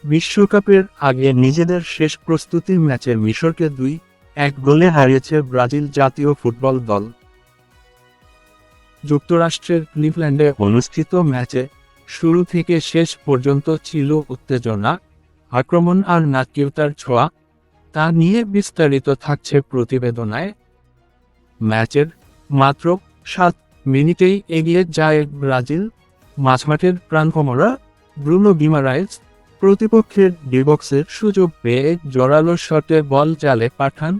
বিশ্বকাপের আগে নিজেদের শেষ প্রস্তুতির ম্যাচে মিশরকে 2-1 গোলে হারিয়েছে ব্রাজিল জাতীয় ফুটবল দল। যুক্তরাষ্ট্রের ক্লিভল্যান্ডে অনুষ্ঠিত ম্যাচে শুরু থেকে শেষ পর্যন্ত ছিল উত্তেজনা, আক্রমণ আর নাটকীয়তার ছোঁয়া। তা নিয়ে বিস্তারিত থাকছে প্রতিবেদনায়। ম্যাচের মাত্র 7 মিনিটেই এগিয়ে যায় ব্রাজিল। মাঝমাঠের প্রাণভোমরা ব্রুনো গিমারায়েজ প্রতিপক্ষের ডি-বক্সের সুযোগ পেয়ে জোরালো শটে বল জালে পাঠান।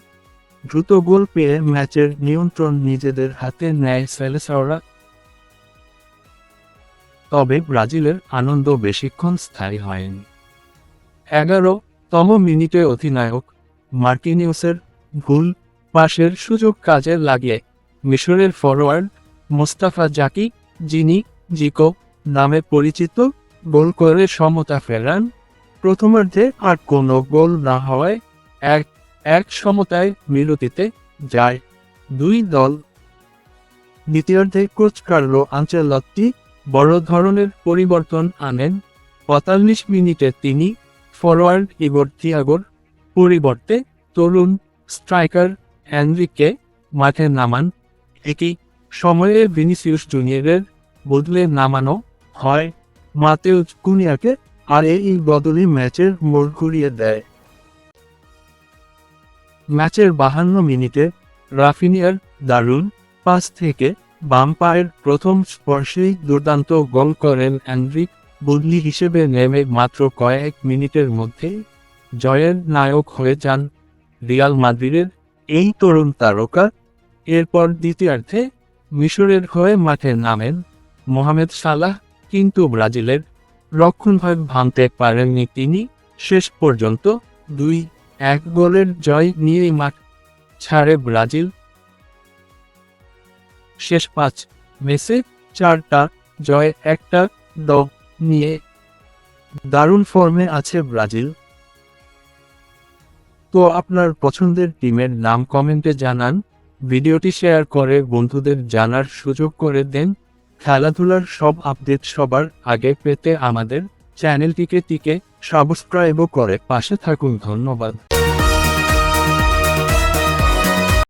দ্রুত গোল পেয়ে ম্যাচের নিয়ন্ত্রণ নিজেদের হাতে নেয় সেলেসাওরা। তবে ব্রাজিলের আনন্দ বেশিক্ষণ স্থায়ী হয়নি। 11তম মিনিটে অধিনায়ক মার্কিনিউসের ভুল পাসের সুযোগ কাজে লাগিয়ে মিশরের ফরোয়ার্ড মোস্তাফা জাকি, যিনি জিকো নামে পরিচিত, গোল করে সমতা ফেরান। প্রথমার্ধে আর কোনো গোল না হওয়ায় 1-1 সমতায় বিরতিতে যায় দুই দল। দ্বিতীয়ার্ধে কোচ কার্লো আনচেলত্তি বড় ধরনের পরিবর্তন আনেন। 45 মিনিটে তিনি ফরোয়ার্ড ইগোর থিয়াগোর পরিবর্তে তরুণ স্ট্রাইকার এনরিকে মাঠে নামান। একই সময়ে ভিনিসিয়াস জুনিয়রের বদলে নামানো হয় মাতেউস কুনিয়াকে, আর এই বদলই ম্যাচের মোড় ঘুরিয়ে দেয়। ম্যাচের 52 মিনিটে রাফিনিয়ার দারুণ পাস থেকে বাম পায়ের প্রথম স্পর্শেই দুর্দান্ত গোল করেন এনরিক। বদলি হিসেবে নেমে মাত্র কয়েক মিনিটের মধ্যেই জয়ের নায়ক হয়ে যান রিয়াল মাদ্রিদের এই তরুণ তারকা। এরপর দ্বিতীয়ার্ধে মিশরের হয়ে মাঠে নামেন মোহামেদ সালাহ, কিন্তু ব্রাজিলের রক্ষণভাগ ভাঙতে পারেননি তিনি। শেষ পর্যন্ত 2-1 গোলের জয় নিয়েই মাঠ ছাড়ে ব্রাজিল। শেষ 5 ম্যাচে 4টা জয়, 1টা ড্র নিয়ে দারুণ ফর্মে আছে ব্রাজিল। তো আপনার পছন্দের টিমের নাম কমেন্টে জানান, ভিডিওটি শেয়ার করে বন্ধুদের জানার সুযোগ করে দেন। খেলাধুলার সব আপডেট সবার আগে পেতে আমাদের চ্যানেলটিকে সাবস্ক্রাইবও করে পাশে থাকুন। ধন্যবাদ।